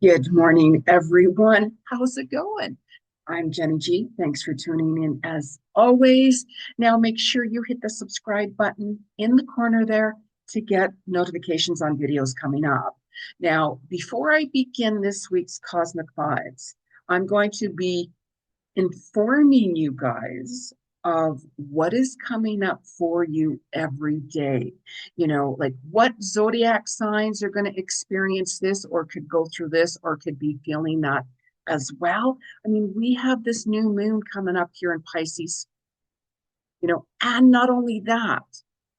Good morning, everyone. How's it going? I'm Jeni Ji. Thanks for tuning in as always. Now make sure you hit the subscribe button in the corner there to get notifications on videos coming up. Now, before I begin this week's Cosmic Vibes, I'm going to be informing you guys of what is coming up for you every day. Like what zodiac signs are going to experience this or could go through this or could be feeling that as well. I mean, we have this new moon coming up here in Pisces, and not only that,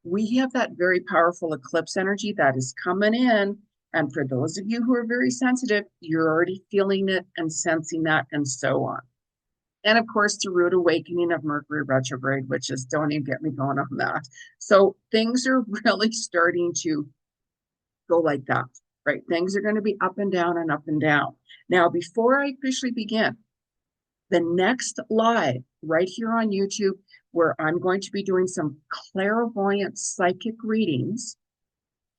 we have that very powerful eclipse energy that is coming in. And for those of you who are very sensitive, you're already feeling it and sensing that and so on. And of course, the rude awakening of Mercury retrograde, which is, don't even get me going on that. So things are really starting to go like that, right? Things are going to be up and down and up and down. Now, before I officially begin, the next live right here on YouTube, where I'm going to be doing some clairvoyant psychic readings,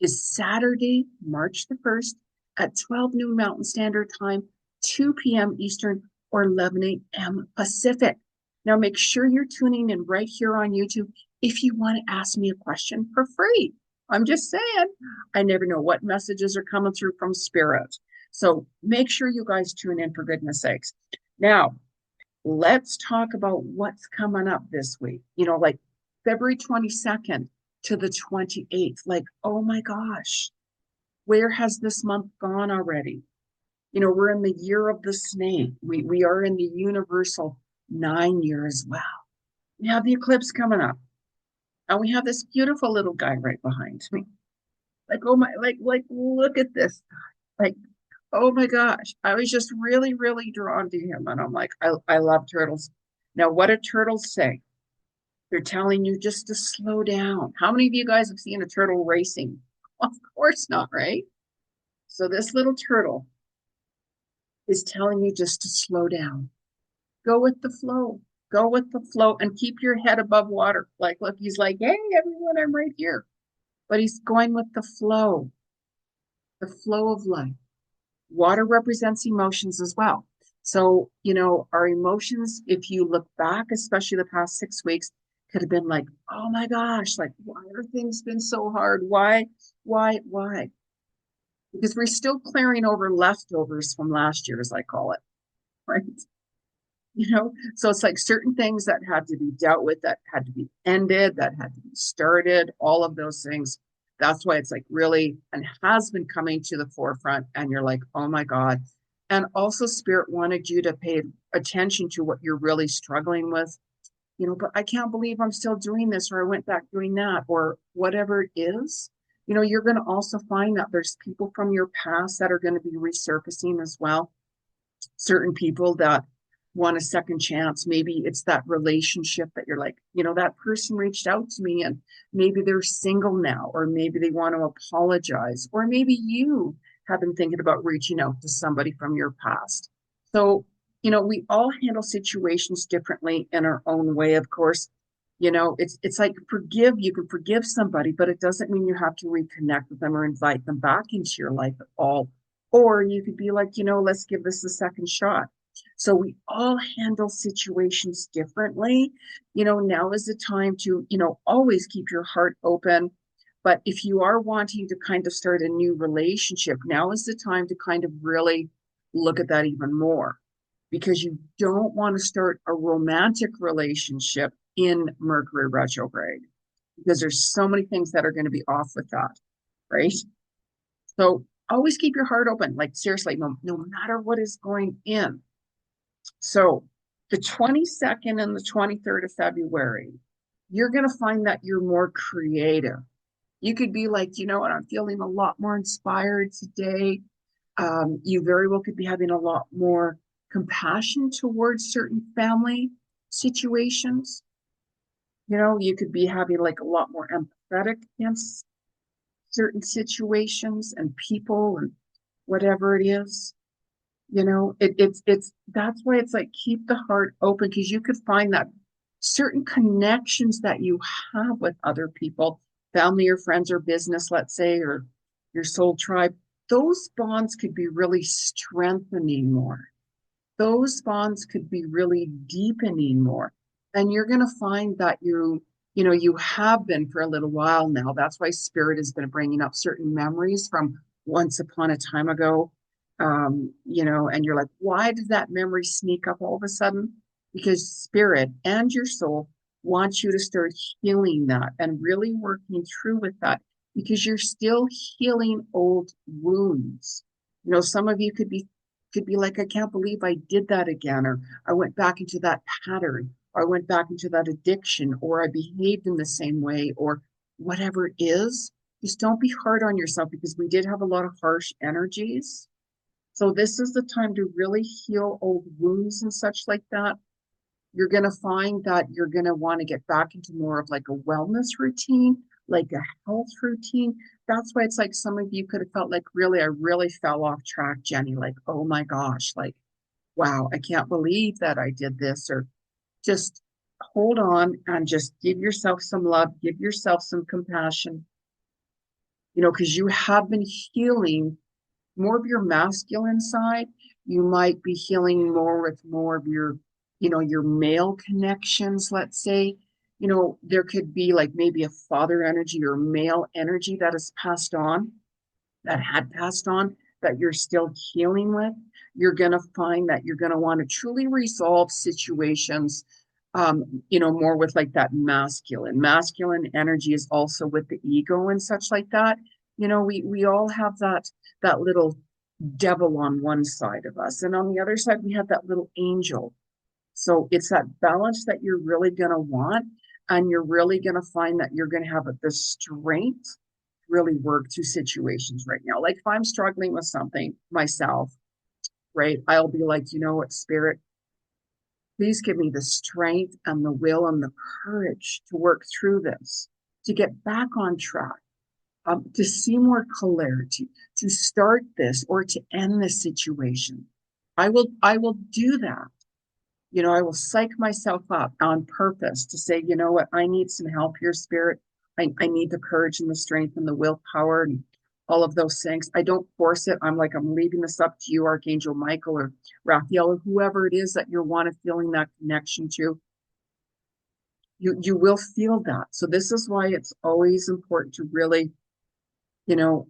is Saturday, March the 1st at 12 noon Mountain Standard Time, 2 p.m. Eastern, or 11 a.m. Pacific. Now, make sure you're tuning in right here on YouTube if you want to ask me a question for free. I'm just saying, I never know what messages are coming through from Spirit. So make sure you guys tune in for goodness sakes. Now, let's talk about what's coming up this week. Like February 22nd to the 28th. Like, oh my gosh, where has this month gone already? We're in the year of the snake. We are in the universal 9 year as well. We have the eclipse coming up. And we have this beautiful little guy right behind me. Like, oh my, like, look at this. Like, oh my gosh. I was just really, really drawn to him. And I'm like, I love turtles. Now, what do turtles say? They're telling you just to slow down. How many of you guys have seen a turtle racing? Of course not, right? So this little turtle is telling you just to slow down. Go with the flow. Go with the flow and keep your head above water. Like, look, he's like, hey, everyone, I'm right here. But he's going with the flow of life. Water represents emotions as well. So, our emotions, if you look back, especially the past 6 weeks, could have been like, oh my gosh, like, why are things been so hard? Why? Because we're still clearing over leftovers from last year, as I call it, right? So it's like certain things that had to be dealt with, that had to be ended, that had to be started, all of those things. That's why it's like really and has been coming to the forefront. And you're like, oh my God. And also, Spirit wanted you to pay attention to what you're really struggling with. But I can't believe I'm still doing this, or I went back doing that, or whatever it is. You're going to also find that there's people from your past that are going to be resurfacing as well. Certain people that want a second chance. Maybe it's that relationship that you're like, that person reached out to me and maybe they're single now, or maybe they want to apologize, or maybe you have been thinking about reaching out to somebody from your past. So, we all handle situations differently in our own way, of course. It's like you can forgive somebody, but it doesn't mean you have to reconnect with them or invite them back into your life at all. Or you could be like, let's give this a second shot. So we all handle situations differently. Now is the time to, always keep your heart open. But if you are wanting to kind of start a new relationship, now is the time to kind of really look at that even more, because you don't want to start a romantic relationship in Mercury retrograde, because there's so many things that are going to be off with that, right? So always keep your heart open. Like seriously, no matter what is going in. So the 22nd and the 23rd of February, you're going to find that you're more creative. You could be like, what, I'm feeling a lot more inspired today. You very well could be having a lot more compassion towards certain family situations. You could be having like a lot more empathetic against certain situations and people and whatever it is. It's that's why it's like keep the heart open, because you could find that certain connections that you have with other people, family or friends or business, let's say, or your soul tribe, those bonds could be really strengthening more. Those bonds could be really deepening more. And you're going to find that you have been for a little while now. That's why spirit has been bringing up certain memories from once upon a time ago. And you're like, why did that memory sneak up all of a sudden? Because spirit and your soul want you to start healing that and really working through with that because you're still healing old wounds. Some of you could be like, I can't believe I did that again, or I went back into that pattern, or I went back into that addiction, or I behaved in the same way, or whatever it is. Just don't be hard on yourself because we did have a lot of harsh energies. So this is the time to really heal old wounds and such like that. You're going to find that you're going to want to get back into more of like a wellness routine, like a health routine. That's why it's like some of you could have felt like, really, I really fell off track, Jeni. Like, oh my gosh, like, wow, I can't believe that I did this. Or just hold on and just give yourself some love, give yourself some compassion, because you have been healing more of your masculine side. You might be healing more with more of your male connections, let's say. There could be like maybe a father energy or male energy that has passed on, that had passed on, that you're still healing with. You're going to find that you're going to want to truly resolve situations, more with like that masculine. Masculine energy is also with the ego and such like that. We all have that little devil on one side of us, and on the other side we have that little angel. So it's that balance that you're really going to want, and you're really going to find that you're going to have the strength to really work through situations right now. Like if I'm struggling with something myself, right, I'll be like, you know what, spirit, please give me the strength and the will and the courage to work through this, to get back on track, to see more clarity, to start this or to end this situation. I will do that. I will psych myself up on purpose to say, you know what, I need some help here, spirit. I need the courage and the strength and the willpower and all of those things. I don't force it. I'm like, I'm leaving this up to you, Archangel Michael or Raphael, or whoever it is that you're feeling that connection to. You will feel that. So this is why it's always important to really, you know,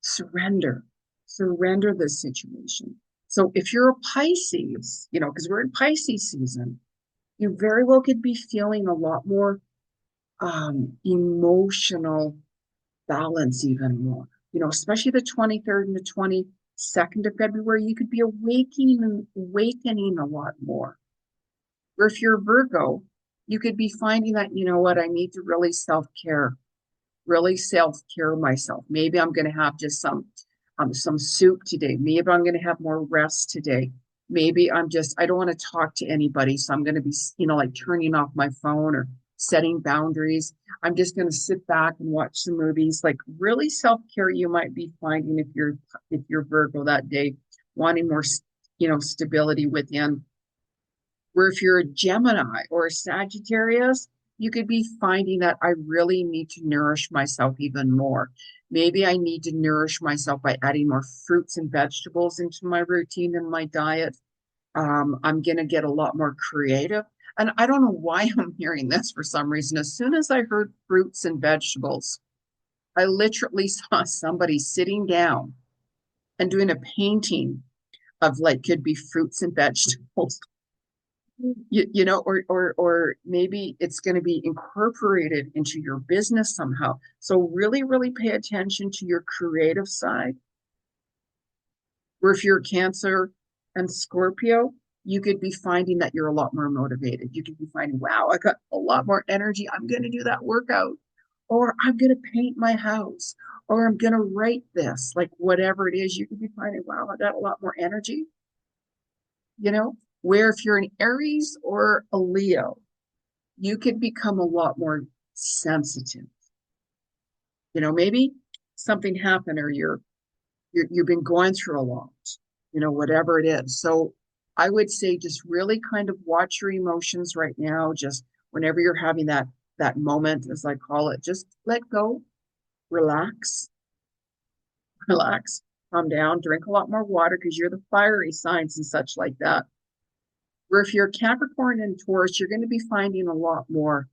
surrender, surrender this situation. So if you're a Pisces, because we're in Pisces season, you very well could be feeling a lot more emotional balance, even more, especially the 23rd and the 22nd of February. You could be awakening a lot more. Or if you're a Virgo, you could be finding that, you know what, I need to really self-care myself. Maybe I'm going to have just some soup today. Maybe I'm going to have more rest today. Maybe I don't want to talk to anybody. So I'm going to be, like turning off my phone or setting boundaries. I'm just going to sit back and watch some movies. Like really self-care, you might be finding if you're Virgo that day, wanting more, stability within. Where if you're a Gemini or a Sagittarius, you could be finding that I really need to nourish myself even more. Maybe I need to nourish myself by adding more fruits and vegetables into my routine and my diet. I'm going to get a lot more creative. And I don't know why I'm hearing this for some reason. As soon as I heard fruits and vegetables, I literally saw somebody sitting down and doing a painting of like could be fruits and vegetables. Or maybe it's going to be incorporated into your business somehow. So really, really pay attention to your creative side. Or if you're Cancer and Scorpio, you could be finding that you're a lot more motivated. You could be finding, wow, I got a lot more energy. I'm going to do that workout, or I'm going to paint my house, or I'm going to write this, like whatever it is. You could be finding, wow, I got a lot more energy. Where if you're an Aries or a Leo, you could become a lot more sensitive. Maybe something happened, or you've been going through a lot, whatever it is. So I would say just really kind of watch your emotions right now. Just whenever you're having that moment, as I call it, just let go, relax, relax. calm down, drink a lot more water because you're the fiery signs and such like that. Where if you're Capricorn and Taurus, you're going to be finding a lot more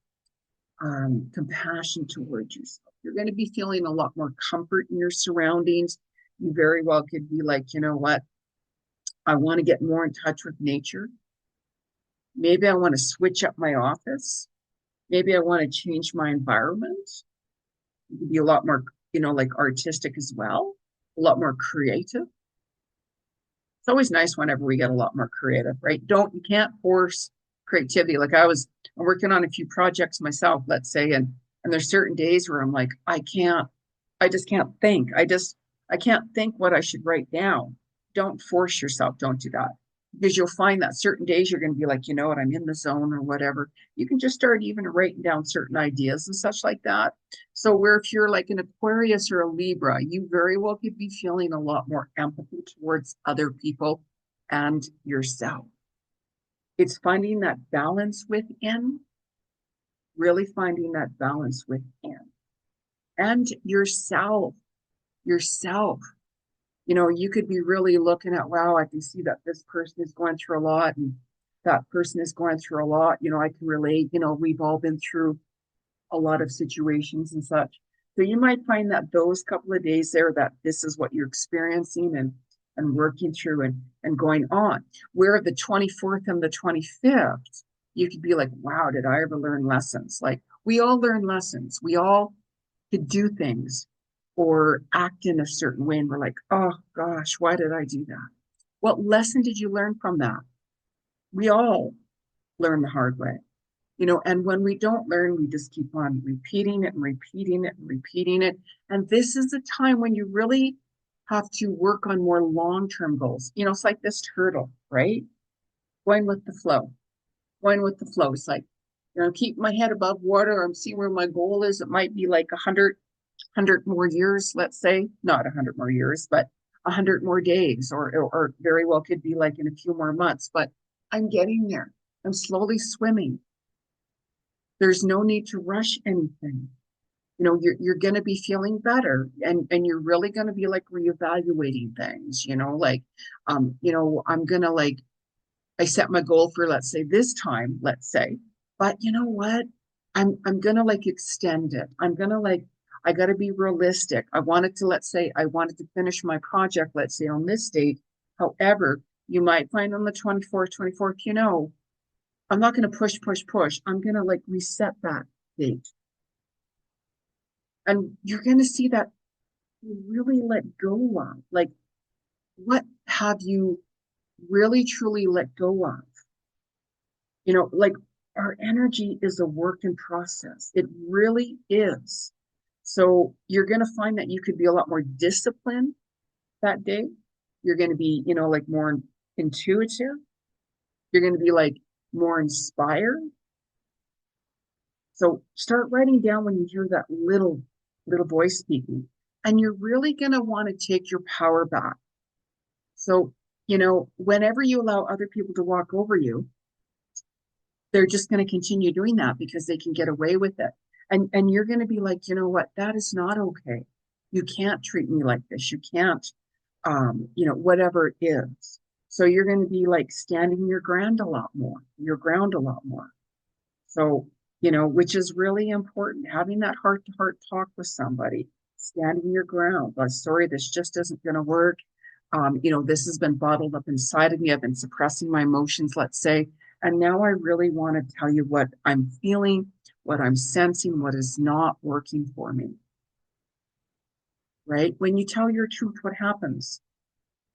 compassion towards yourself. You're going to be feeling a lot more comfort in your surroundings. You very well could be like, you know what? I want to get more in touch with nature. Maybe I want to switch up my office. Maybe I want to change my environment. You could be a lot more, like artistic as well, a lot more creative. It's always nice whenever we get a lot more creative, right? You can't force creativity. I'm working on a few projects myself, let's say, and there's certain days where I'm like, I just can't think. I can't think what I should write down. Don't force yourself. Don't do that. Because you'll find that certain days you're going to be like, you know what, I'm in the zone or whatever. You can just start even writing down certain ideas and such like that. So where if you're like an Aquarius or a Libra, you very well could be feeling a lot more empathy towards other people and yourself. It's finding that balance within, really finding that balance within. And yourself. You could be really looking at, wow, I can see that this person is going through a lot and that person is going through a lot. I can relate, we've all been through a lot of situations and such. So you might find that those couple of days there, that this is what you're experiencing and working through and going on. Where the 24th and the 25th, you could be like, wow, did I ever learn lessons? Like we all learn lessons. We all could do things or act in a certain way. And we're like, oh gosh, why did I do that? What lesson did you learn from that? We all learn the hard way. And when we don't learn, we just keep on repeating it and repeating it and repeating it. And this is the time when you really have to work on more long-term goals. It's like this turtle, right? Going with the flow, going with the flow. It's like, keep my head above water. I'm seeing where my goal is. It might be like 100 more years, let's say, not 100 more years, but 100 more days, or very well could be like in a few more months, but I'm getting there. I'm slowly swimming. There's no need to rush anything. You're going to be feeling better, and you're really going to be like reevaluating things, I'm going to like, I set my goal for, let's say this time, let's say, but you know what? I'm going to like extend it. I'm going to like, I got to be realistic. I wanted to finish my project, let's say on this date. However, you might find on the 24th, I'm not going to push. I'm going to like reset that date. And you're going to see that you really let go of. Like, what have you really truly let go of? Like our energy is a work in process. It really is. So you're going to find that you could be a lot more disciplined that day. You're going to be, like more intuitive. You're going to be like more inspired. So start writing down when you hear that little voice speaking, and you're really going to want to take your power back. So, whenever you allow other people to walk over you, they're just going to continue doing that because they can get away with it. And you're going to be like, you know what? That is not okay. You can't treat me like this. You can't, whatever it is. So you're going to be like standing your ground a lot more. So, which is really important, having that heart to heart talk with somebody, standing your ground. I'm sorry, this just isn't going to work. This has been bottled up inside of me. I've been suppressing my emotions, let's say. And now I really want to tell you what I'm feeling, what I'm sensing, what is not working for me. Right? When you tell your truth, what happens?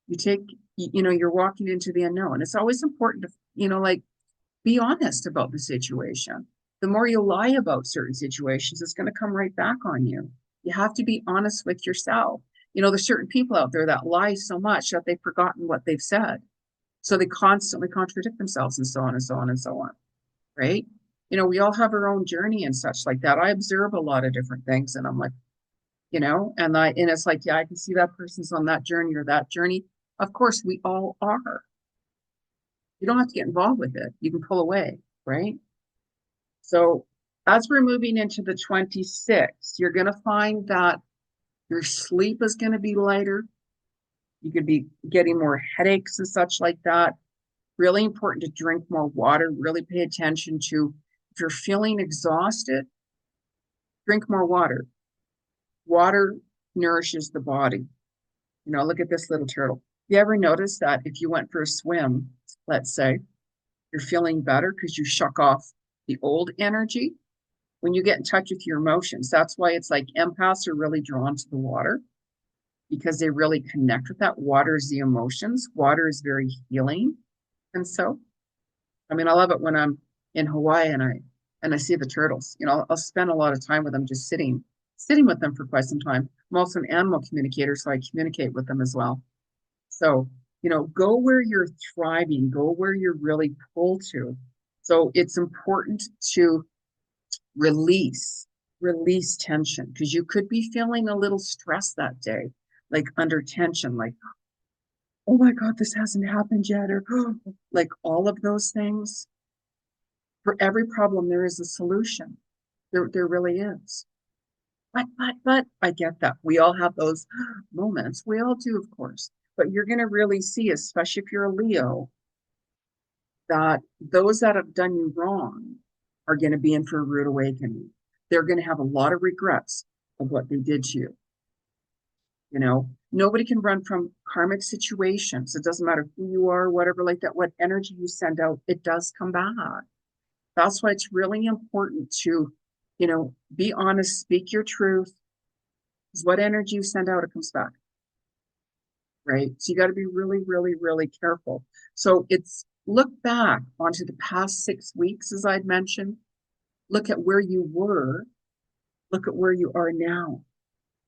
You're walking into the unknown. It's always important to, like, be honest about the situation. The more you lie about certain situations, it's going to come right back on you. You have to be honest with yourself. There's certain people out there that lie so much that they've forgotten what they've said. So they constantly contradict themselves and so on and so on and so on. Right? We all have our own journey and such like that. I observe a lot of different things and I'm like, and it's like, yeah, I can see that person's on that journey or that journey. Of course, we all are. You don't have to get involved with it. You can pull away, right? So as we're moving into the 26th, you're going to find that your sleep is going to be lighter. You could be getting more headaches and such like that. Really important to drink more water. Really pay attention to if you're feeling exhausted, drink more water. Water nourishes the body. Look at this little turtle. You ever notice that if you went for a swim, let's say, you're feeling better because you shook off the old energy when you get in touch with your emotions? That's why it's like empaths are really drawn to the water because they really connect with that. Water is the emotions. Water is very healing. And so, I mean, I love it when I'm in Hawaii and I see the turtles. I'll spend a lot of time with them just sitting with them for quite some time. I'm also an animal communicator, so I communicate with them as well. So, go where you're thriving, go where you're really pulled to. So it's important to release, release tension because you could be feeling a little stressed that day, like under tension, like, oh my God, this hasn't happened yet, or like all of those things. For every problem, there is a solution. There really is. But I get that. We all have those moments. We all do, of course. But you're going to really see, especially if you're a Leo, that those that have done you wrong are going to be in for a rude awakening. They're going to have a lot of regrets of what they did to you. Nobody can run from karmic situations. It doesn't matter who you are, whatever, like that, what energy you send out, it does come back. That's why it's really important to, be honest, speak your truth. Because what energy you send out, it comes back. Right? So you got to be really, really, really careful. So it's look back onto the past 6 weeks, as I'd mentioned. Look at where you were. Look at where you are now.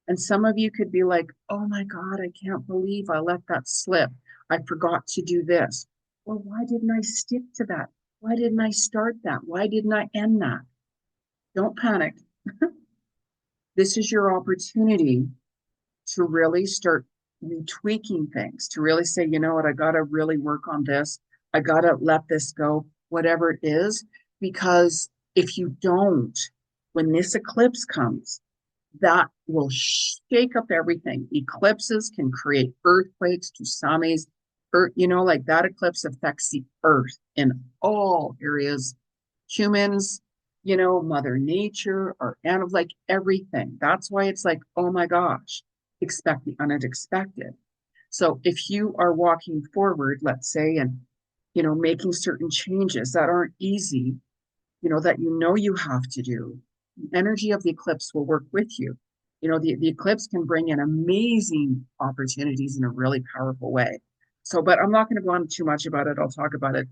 And some of you could be like, oh my God, I can't believe I let that slip. I forgot to do this. Well, why didn't I stick to that? Why didn't I start that? Why didn't I end that? Don't panic. This is your opportunity to really start retweaking things, to really say, you know what, I got to really work on this. I got to let this go, whatever it is. Because if you don't, when this eclipse comes, that will shake up everything. Eclipses can create earthquakes, tsunamis. Like that eclipse affects the earth in all areas. Humans, Mother Nature, or animals, like everything. That's why it's like, oh my gosh, expect the unexpected. So if you are walking forward, let's say, and making certain changes that aren't easy, that you have to do, the energy of the eclipse will work with you. The eclipse can bring in amazing opportunities in a really powerful way. So, but I'm not going to go on too much about it. I'll talk about it,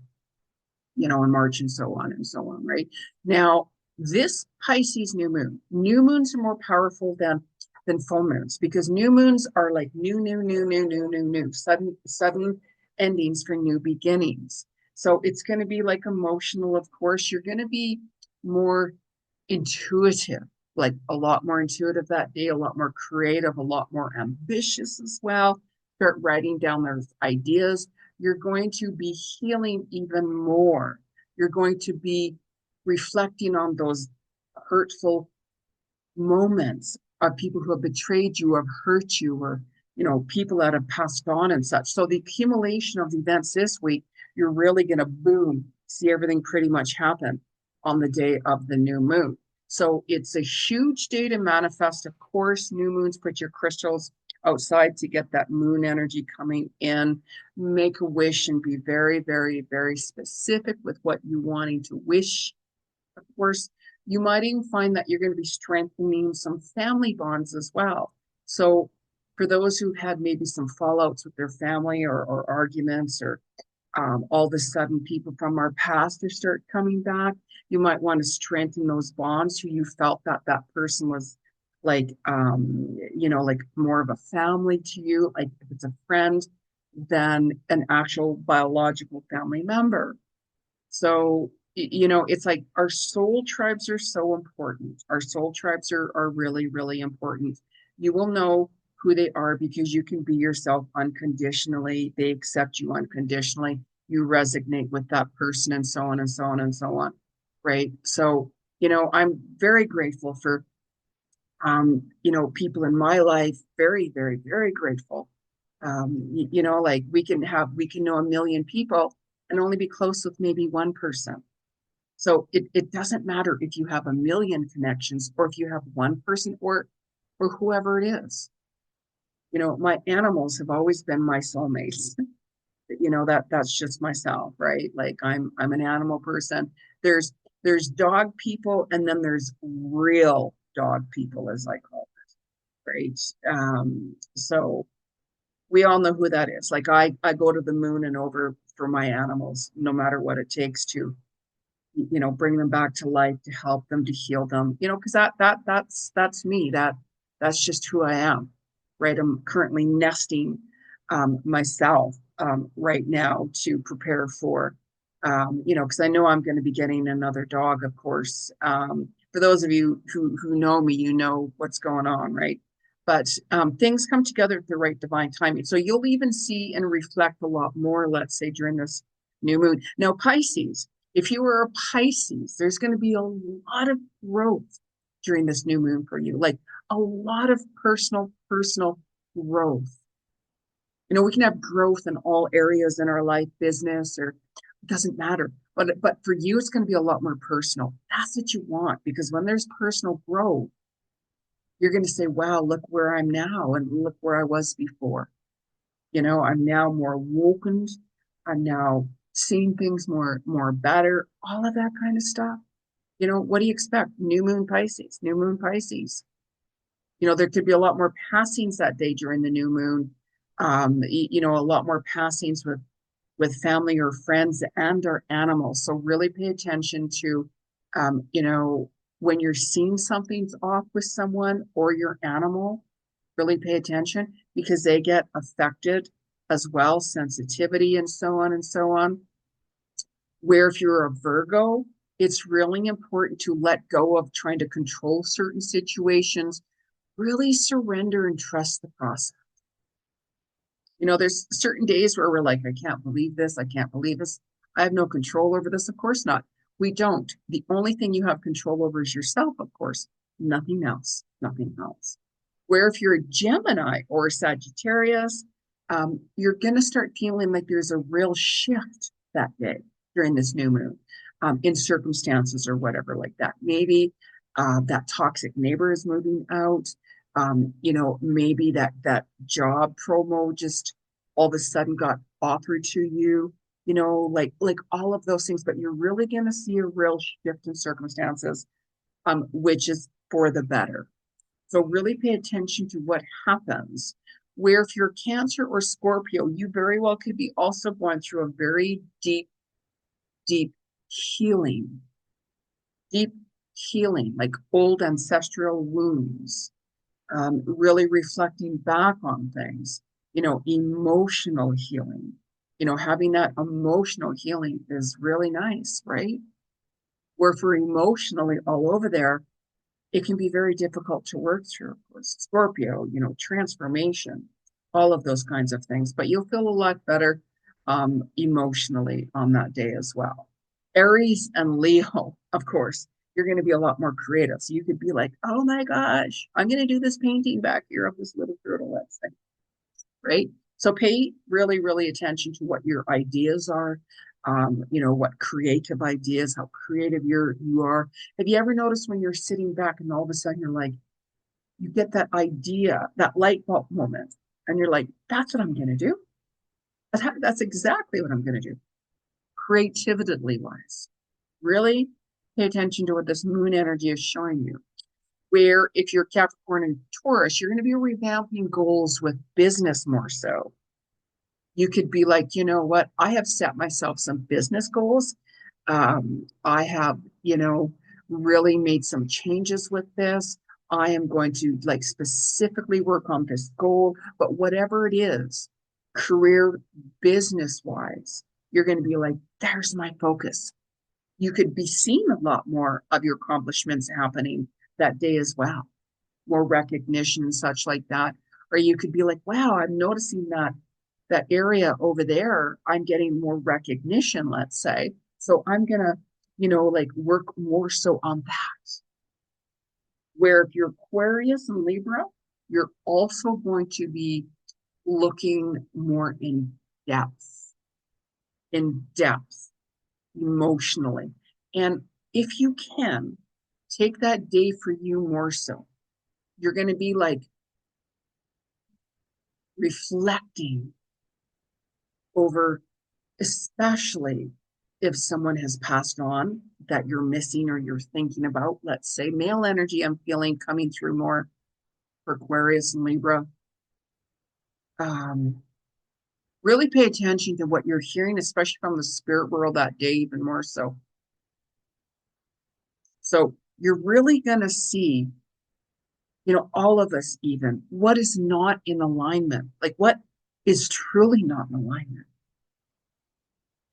in March and so on and so on, right? Now, this Pisces new moons are more powerful than full moons because new moons are like new, sudden endings for new beginnings. So it's going to be like emotional, of course. You're going to be more intuitive, like a lot more intuitive that day, a lot more creative, a lot more ambitious as well. Start writing down those ideas. You're going to be healing even more. You're going to be reflecting on those hurtful moments of people who have betrayed you, have hurt you, or people that have passed on and such. So the accumulation of events this week, you're really going to boom, see everything pretty much happen on the day of the new moon. So it's a huge day to manifest. Of course, new moons, put your crystals outside to get that moon energy coming in. Make a wish and be very, very, very specific with what you're wanting to wish. Of course, you might even find that you're going to be strengthening some family bonds as well. So for those who had maybe some fallouts with their family or arguments or all of a sudden people from our past to start coming back, you might want to strengthen those bonds who you felt that person was like, like more of a family to you, like if it's a friend than an actual biological family member. So, it's like our soul tribes are so important. Our soul tribes are really, really important. You will know who they are because you can be yourself unconditionally. They accept you unconditionally. You resonate with that person and so on and so on and so on. Right. So, I'm very grateful for, people in my life, very, very, very grateful Like we can know a million people and only be close with maybe one person. So it doesn't matter if you have a million connections or if you have one person or whoever it is. My animals have always been my soulmates. That's just myself, right? Like I'm an animal person. There's there's dog people and then there's real dog people, as I call it, right? So we all know who that is. Like I go to the moon and over for my animals, no matter what it takes to, bring them back to life, to help them, to heal them, because that's me. That's just who I am, right? I'm currently nesting myself right now to prepare for, because I know I'm going to be getting another dog, of course. For those of you who know me, you know what's going on, right? But things come together at the right divine timing. So you'll even see and reflect a lot more, let's say, during this new moon. Now, Pisces, if you were a Pisces, there's going to be a lot of growth during this new moon for you, like a lot of personal growth. We can have growth in all areas in our life, business, or it doesn't matter. But for you, it's going to be a lot more personal. That's what you want, because when there's personal growth, you're going to say, wow, look where I'm now and look where I was before. I'm now more awakened. I'm now seeing things more better, all of that kind of stuff. What do you expect? New moon Pisces, new moon Pisces. There could be a lot more passings that day during the new moon. A lot more passings with family or friends and our animals. So really pay attention to, when you're seeing something's off with someone or your animal, really pay attention because they get affected as well, sensitivity and so on and so on. Where if you're a Virgo, it's really important to let go of trying to control certain situations, really surrender and trust the process. There's certain days where we're like, I can't believe this. I can't believe this. I have no control over this. Of course not. We don't. The only thing you have control over is yourself, of course. Nothing else. Nothing else. Where if you're a Gemini or a Sagittarius, you're going to start feeling like there's a real shift that day during this new moon in circumstances or whatever like that. Maybe that toxic neighbor is moving out. Maybe that job promo just all of a sudden got offered to you, like all of those things, but you're really going to see a real shift in circumstances, which is for the better. So really pay attention to what happens. Where if you're Cancer or Scorpio, you very well could be also going through a very deep healing, deep healing, like old ancestral wounds, really reflecting back on things, emotional healing. Having that emotional healing is really nice, right? Where for emotionally all over there, it can be very difficult to work through. Of course, Scorpio, transformation, all of those kinds of things, but you'll feel a lot better emotionally on that day as well. Aries and Leo, of course, you're going to be a lot more creative. So you could be like, oh my gosh, I'm going to do this painting back here of this little turtle, let's say, right? So pay really, really attention to what your ideas are, what creative ideas, how creative you are. Have you ever noticed when you're sitting back and all of a sudden you're like, you get that idea, that light bulb moment, and you're like, that's what I'm going to do. That's exactly what I'm going to do. Creatively wise, really pay attention to what this moon energy is showing you. Where if you're Capricorn and Taurus, you're going to be revamping goals with business more so. You could be like, you know what? I have set myself some business goals. I have, really made some changes with this. I am going to like specifically work on this goal, but whatever it is, career, business wise, you're going to be like, there's my focus. You could be seeing a lot more of your accomplishments happening that day as well, more recognition and such like that. Or you could be like, wow, I'm noticing that area over there, I'm getting more recognition, let's say. So I'm going to, like work more so on that. Where if you're Aquarius and Libra, you're also going to be looking more in depth, emotionally. And if you can, take that day for you more so. You're going to be like reflecting over, especially if someone has passed on that you're missing or you're thinking about. Let's say male energy, I'm feeling coming through more for Aquarius and Libra. Really pay attention to what you're hearing, especially from the spirit world that day, even more so. So you're really going to see, all of us, even what is not in alignment, like what is truly not in alignment.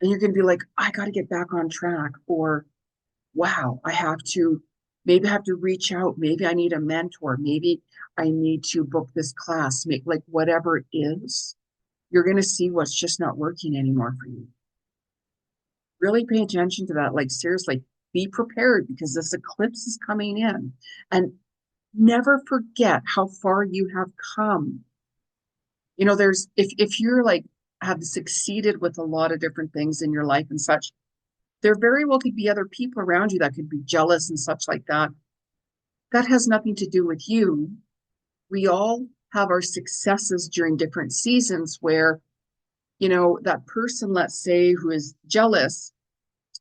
And you're going to be like, I got to get back on track, or wow, maybe I have to reach out. Maybe I need a mentor. Maybe I need to book this class, like whatever it is, you're going to see what's just not working anymore for you. Really pay attention to that. Like, seriously, be prepared because this eclipse is coming in. And never forget how far you have come. If you're like, have succeeded with a lot of different things in your life and such, there very well could be other people around you that could be jealous and such like that. That has nothing to do with you. We all have our successes during different seasons where, that person, let's say, who is jealous,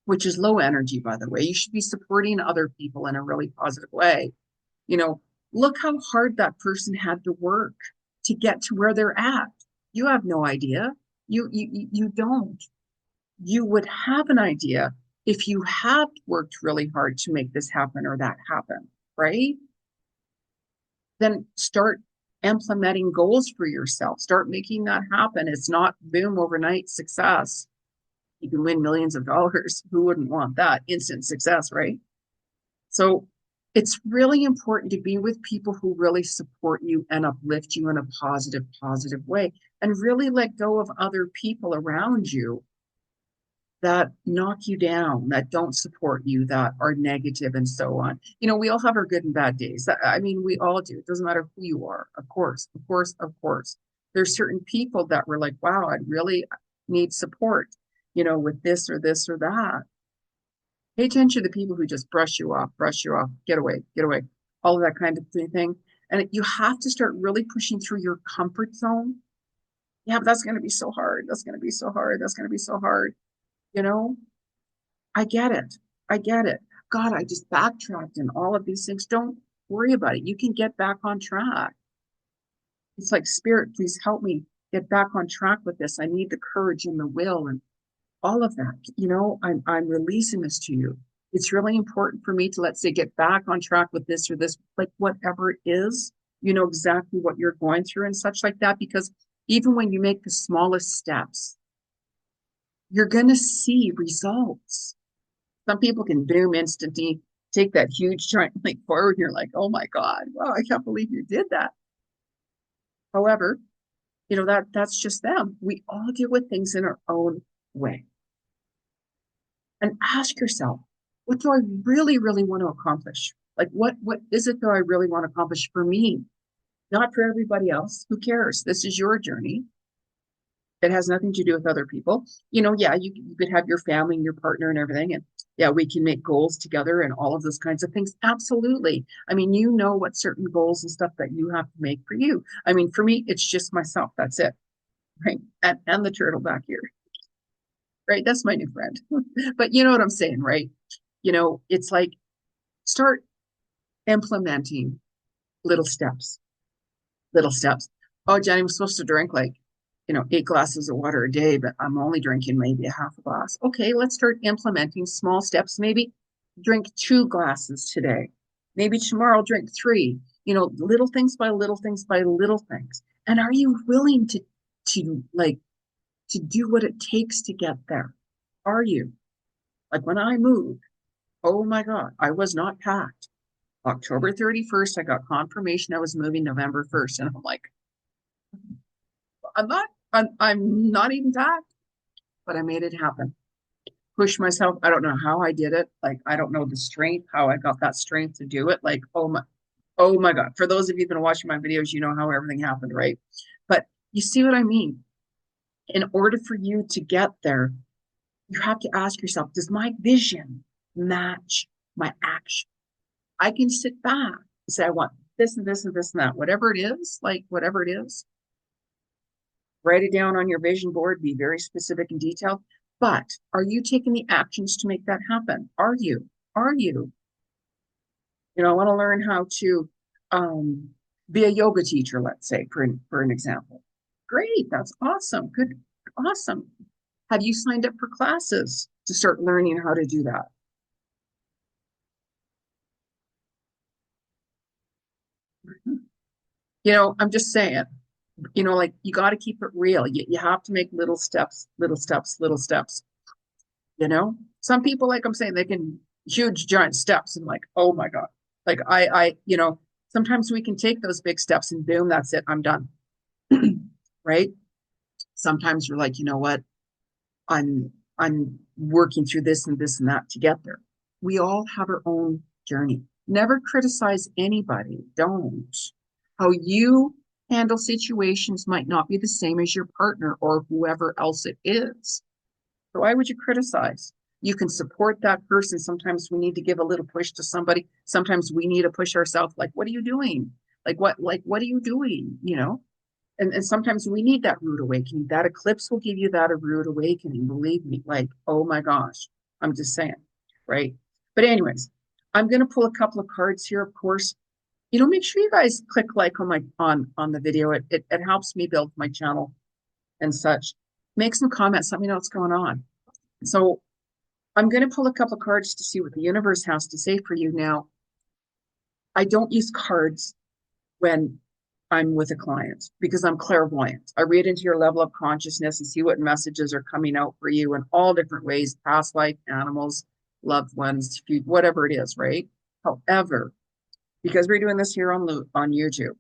which is low energy, by the way, you should be supporting other people in a really positive way. Look how hard that person had to work to get to where they're at. You have no idea. You don't. You would have an idea if you have worked really hard to make this happen or that happen, right? Then start implementing goals for yourself. Start making that happen. It's not boom, overnight success. You can win millions of dollars. Who wouldn't want that? Instant success, right? So it's really important to be with people who really support you and uplift you in a positive way, and really let go of other people around you that knock you down, that don't support you, that are negative and so on. We all have our good and bad days. I mean, we all do. It doesn't matter who you are. Of course. There's certain people that were like, wow, I really need support, with this or that. Pay attention to the people who just brush you off, get away, all of that kind of thing. And you have to start really pushing through your comfort zone. Yeah, but that's going to be so hard. That's going to be so hard. That's going to be so hard. I get it. God, I just backtracked and all of these things. Don't worry about it. You can get back on track. It's like, Spirit, please help me get back on track with this. I need the courage and the will and all of that. I'm releasing this to you. It's really important for me to, let's say, get back on track with this or this, like whatever it is, exactly what you're going through and such like that. Because even when you make the smallest steps, you're going to see results. Some people can boom instantly, take that huge giant leap forward. And you're like, oh my God, wow, I can't believe you did that. However, that's just them. We all deal with things in our own way. And ask yourself, what do I really, really want to accomplish? Like, what is it that I really want to accomplish for me? Not for everybody else. Who cares? This is your journey. It has nothing to do with other people. Yeah, you could have your family and your partner and everything. And yeah, we can make goals together and all of those kinds of things. Absolutely. I mean, what certain goals and stuff that you have to make for you. I mean, for me, it's just myself. That's it. Right. And the turtle back here. Right. That's my new friend. But you know what I'm saying, right? It's like, start implementing little steps. Oh, Jenny, I'm supposed to drink 8 glasses of water a day, but I'm only drinking maybe a half a glass. Okay, let's start implementing small steps. Maybe drink 2 glasses today. Maybe tomorrow drink 3. Little things by little things by little things. And are you willing to do what it takes to get there? Are you? Like when I moved, oh my God, I was not packed. October 31st, I got confirmation I was moving November 1st. And I'm like, I'm not even packed, but I made it happen. Push myself. I don't know how I did it. Like, I don't know the strength, how I got that strength to do it. Like, oh my God. For those of you who've been watching my videos, you know how everything happened, right? But, You see what I mean? In order for you to get there, you have to ask yourself, does my vision match my action? I can sit back and say, I want this and this and this and that, whatever it is, like whatever it is, write it down on your vision board, be very specific and detailed. But are you taking the actions to make that happen? Are you? Are you? I want to learn how to be a yoga teacher, let's say, for an example. Great, that's awesome. Good, awesome. Have you signed up for classes to start learning how to do that? I'm just saying, like you got to keep it real. You have to make little steps, little steps, little steps. Some people, like I'm saying, they can huge giant steps and like, oh my God. Like sometimes we can take those big steps and boom, that's it. I'm done. Right? Sometimes you're like, you know what? I'm working through this and this and that to get there. We all have our own journey. Never criticize anybody. Don't. How you handle situations might not be the same as your partner or whoever else it is. So why would you criticize? You can support that person. Sometimes we need to give a little push to somebody. Sometimes we need to push ourselves. Like, what are you doing? What are you doing? And sometimes we need that rude awakening. That eclipse will give you that a rude awakening. Believe me, like, oh my gosh, I'm just saying, right? But anyways, I'm going to pull a couple of cards here, of course. Make sure you guys click like on on the video. It helps me build my channel and such. Make some comments. Let me know what's going on. So I'm going to pull a couple of cards to see what the universe has to say for you now. I don't use cards when I'm with a client because I'm clairvoyant. I read into your level of consciousness and see what messages are coming out for you in all different ways, past life, animals, loved ones, whatever it is, right? However, because we're doing this here on YouTube,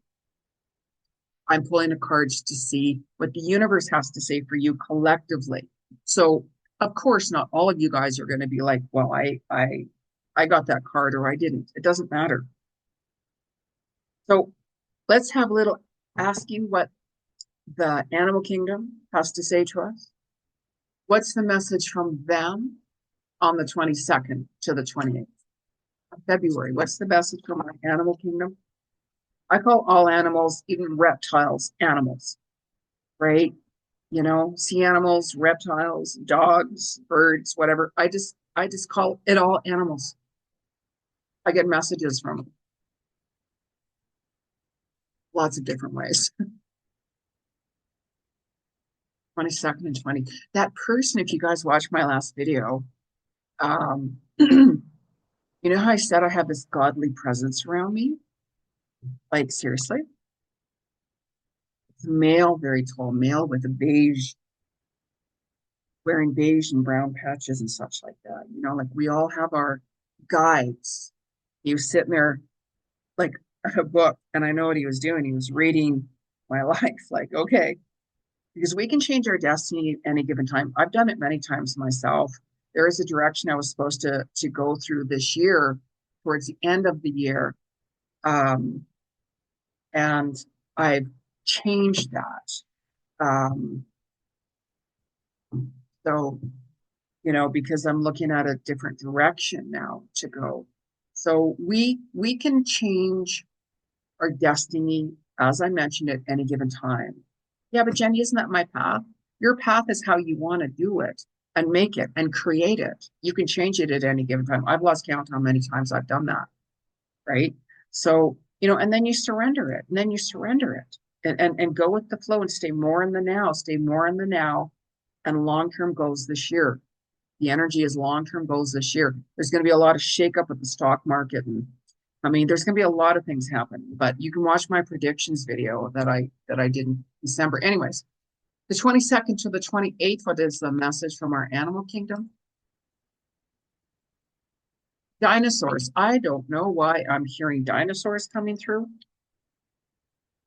I'm pulling the cards to see what the universe has to say for you collectively. So, of course, not all of you guys are going to be like, well, I got that card or I didn't. It doesn't matter. So let's have a little asking what the animal kingdom has to say to us. What's the message from them on the 22nd to the 28th of February? What's the message from our animal kingdom? I call all animals, even reptiles, animals, right? Sea animals, reptiles, dogs, birds, whatever. I just call it all animals. I get messages from them. Lots of different ways. 22nd and 20. That person, if you guys watched my last video, you know how I said I have this godly presence around me? Like, seriously? It's a male, very tall male with a beige, wearing beige and brown patches and such like that. Like we all have our guides. He was sitting there like a book, and I know what he was doing. He was reading my life, like, okay, because we can change our destiny at any given time. I've done it many times myself. There is a direction I was supposed to go through this year, towards the end of the year, and I've changed that. So, because I'm looking at a different direction now to go. So we can change our destiny, as I mentioned, at any given time. Yeah, but Jenny, isn't that my path? Your path is how you want to do it and make it and create it. You can change it at any given time. I've lost count how many times I've done that, right? So, and then you surrender it, and then you surrender it and go with the flow and stay more in the now, stay more in the now, and long-term goals this year. The energy is long-term goals this year. There's going to be a lot of shakeup with the stock market, and there's going to be a lot of things happening. But you can watch my predictions video that I did in December. Anyways, the 22nd to the 28th. What is the message from our animal kingdom? Dinosaurs. I don't know why I'm hearing dinosaurs coming through.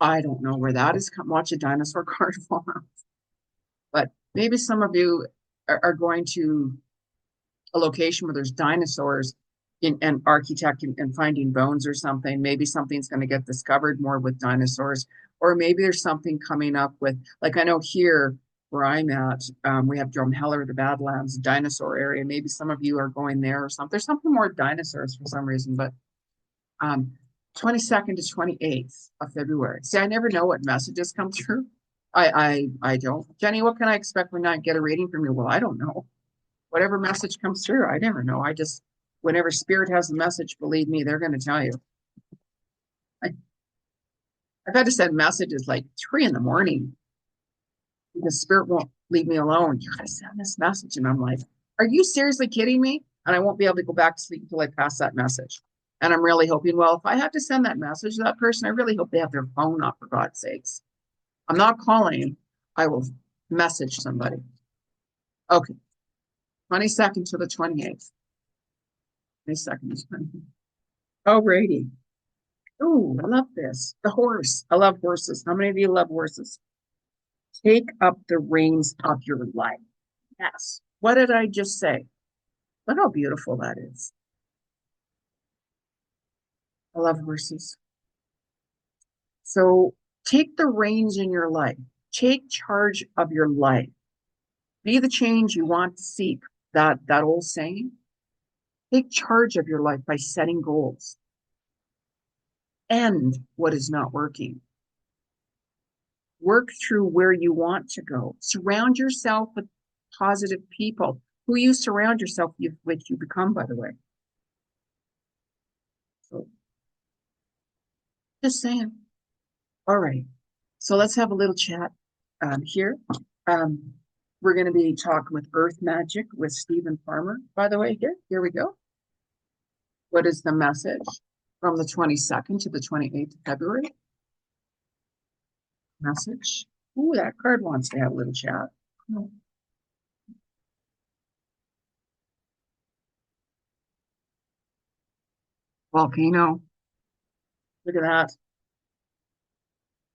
I don't know where that is. Come watch a dinosaur card fall out. But maybe some of you are going to a location where there's dinosaurs in an architect and finding bones or something. Maybe something's going to get discovered more with dinosaurs, or maybe there's something coming up with, like I know here where I'm at, we have Drumheller, the Badlands dinosaur area. Maybe some of you are going there or something. There's something more dinosaurs for some reason, but um, 22nd to 28th of February. See, I never know what messages come through. I don't. Jenny, what can I expect when I get a reading from you? Well, I don't know. Whatever message comes through, I never know. I just, whenever spirit has a message, believe me, they're going to tell you. I, I've had to send messages like 3 in the morning because spirit won't leave me alone. You got to send this message. And I'm like, are you seriously kidding me? And I won't be able to go back to sleep until I pass that message. And I'm really hoping, well, if I have to send that message to that person, I really hope they have their phone up, for God's sakes. I'm not calling. I will message somebody. Okay. 22nd to the 28th. 22nd to 28th. Oh, Brady. Oh, I love this. The horse. I love horses. How many of you love horses? Take up the reins of your life. Yes. What did I just say? Look how beautiful that is. I love horses. So take the reins in your life. Take charge of your life. Be the change you want to seek. That old saying. Take charge of your life by setting goals. End what is not working. Work through where you want to go. Surround yourself with positive people. Who you surround yourself with, you become, by the way. So just saying. All right. So let's have a little chat here. We're going to be talking with Earth Magic with Stephen Farmer, by the way. Here we go. What is the message from the 22nd to the 28th of February? Message. Ooh, that card wants to have a little chat. Volcano. Look at that.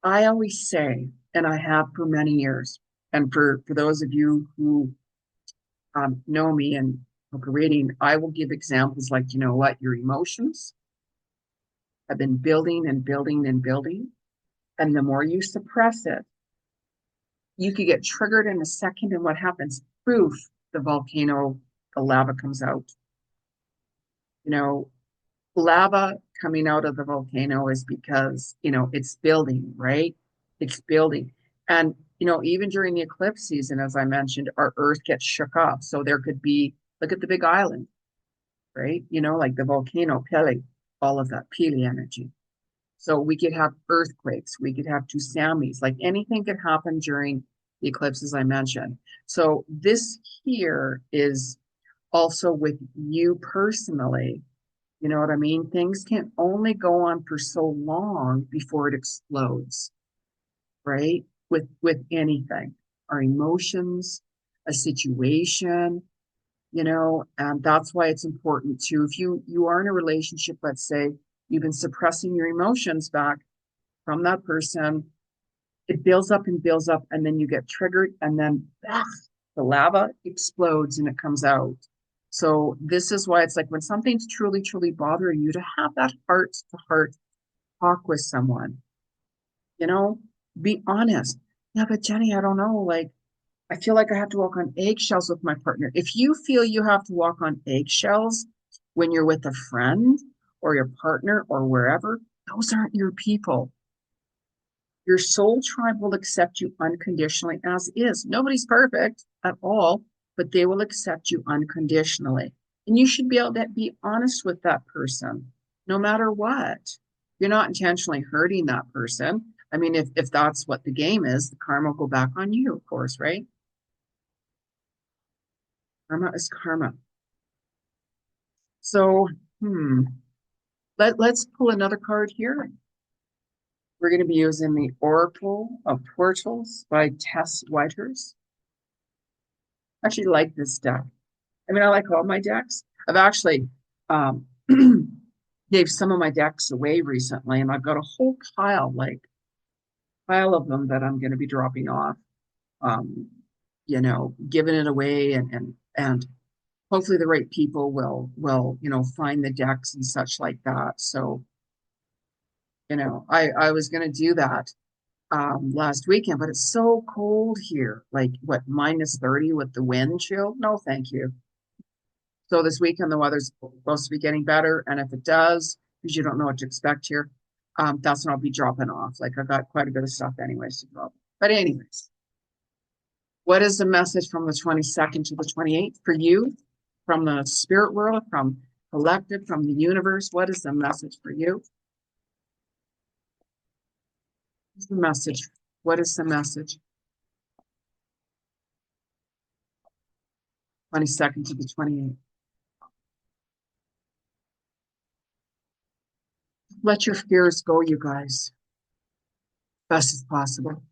I always say, and I have for many years, and for those of you who know me and book a reading, I will give examples like, you know what, your emotions have been building and building and building. And the more you suppress it, you could get triggered in a second. And what happens? Poof, the volcano, the lava comes out. You know, lava coming out of the volcano is because, it's building, right? It's building. And, even during the eclipse season, as I mentioned, our earth gets shook up. So there could be, look at the big island, right? Like the volcano, Pele, all of that Pele energy. So we could have earthquakes, we could have tsunamis, like anything could happen during the eclipses I mentioned. So this here is also with you personally. You know what I mean? Things can only go on for so long before it explodes, right? With anything, our emotions, a situation, and that's why it's important to, if you are in a relationship, let's say you've been suppressing your emotions back from that person, it builds up, and then you get triggered, and then the lava explodes and it comes out. So this is why it's like when something's truly, truly bothering you, to have that heart to heart talk with someone, you know, be honest. Yeah, but Jenny, I don't know. Like, I feel like I have to walk on eggshells with my partner. If you feel you have to walk on eggshells when you're with a friend or your partner or wherever, those aren't your people. Your soul tribe will accept you unconditionally as is. Nobody's perfect at all, but they will accept you unconditionally. And you should be able to be honest with that person, no matter what. You're not intentionally hurting that person. I mean, if that's what the game is, the karma will go back on you, of course, right? Karma is karma. So, let's pull another card here. We're going to be using the Oracle of Portals by Tess Whitehurst. I actually like this deck. I mean, I like all my decks. I've actually gave some of my decks away recently, and I've got a whole pile of them that I'm going to be dropping off. Giving it away and hopefully the right people will, find the decks and such like that. So, I was going to do that last weekend, but it's so cold here. Like what, -30 with the wind chill? No, thank you. So this weekend the weather's supposed to be getting better, and if it does, because you don't know what to expect here, that's when I'll be dropping off. Like I've got quite a bit of stuff anyways to drop. But anyways, what is the message from the 22nd to the 28th for you, from the spirit world, from collective, from the universe? What is the message for you? What's the message? What is the message? 22nd to the 28th. Let your fears go, you guys, best as possible.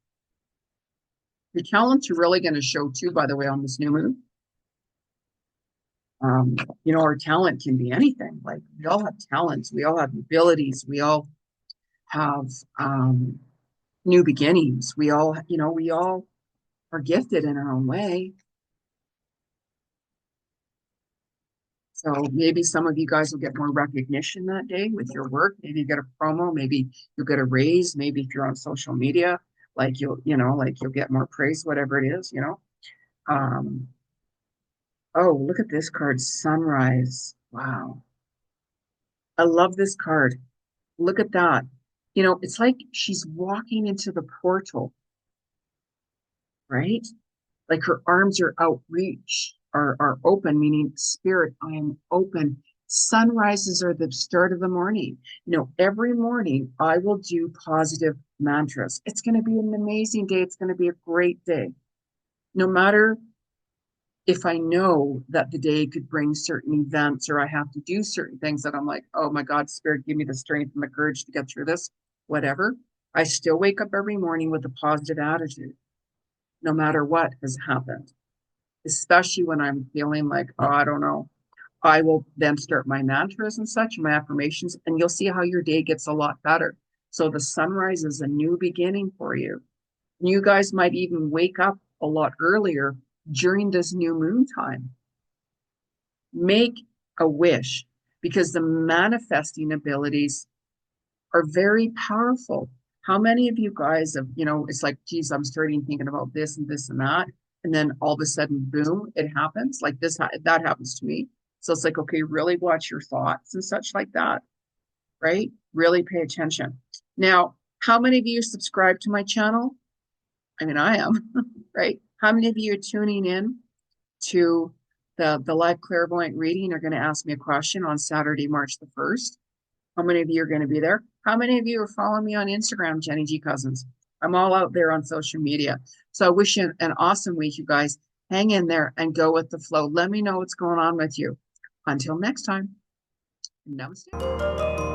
Your talents are really going to show too, by the way, on this new moon. Our talent can be anything. Like we all have talents, we all have abilities, we all have new beginnings. We all are gifted in our own way. So maybe some of you guys will get more recognition that day with your work. Maybe you get a promo, maybe you'll get a raise, maybe if you're on social media, like you'll get more praise, whatever it is. Um, oh, look at this card, Sunrise. Wow. I love this card. Look at that. It's like she's walking into the portal, right? Like her arms are outreach, are open, meaning spirit, I am open. Sunrises are the start of the morning. Every morning I will do positive mantras. It's going to be an amazing day. It's going to be a great day. No matter if I know that the day could bring certain events or I have to do certain things that I'm like, oh my God, spirit, give me the strength and the courage to get through this, whatever. I still wake up every morning with a positive attitude, no matter what has happened, especially when I'm feeling like, oh, I don't know. I will then start my mantras and such, my affirmations, and you'll see how your day gets a lot better. So the sunrise is a new beginning for you. You guys might even wake up a lot earlier during this new moon time. Make a wish, because the manifesting abilities are very powerful. How many of you guys have, it's like, geez, I'm starting thinking about this and this and that. And then all of a sudden, boom, it happens. Like that happens to me. So it's like, okay, really watch your thoughts and such like that, right? Really pay attention. Now, how many of you subscribe to my channel? I mean, I am, right? How many of you are tuning in to the live clairvoyant reading are going to ask me a question on Saturday, March the 1st? How many of you are going to be there? How many of you are following me on Instagram, Jeni Ji Cousins? I'm all out there on social media. So I wish you an awesome week, you guys. Hang in there and go with the flow. Let me know what's going on with you. Until next time, namaste.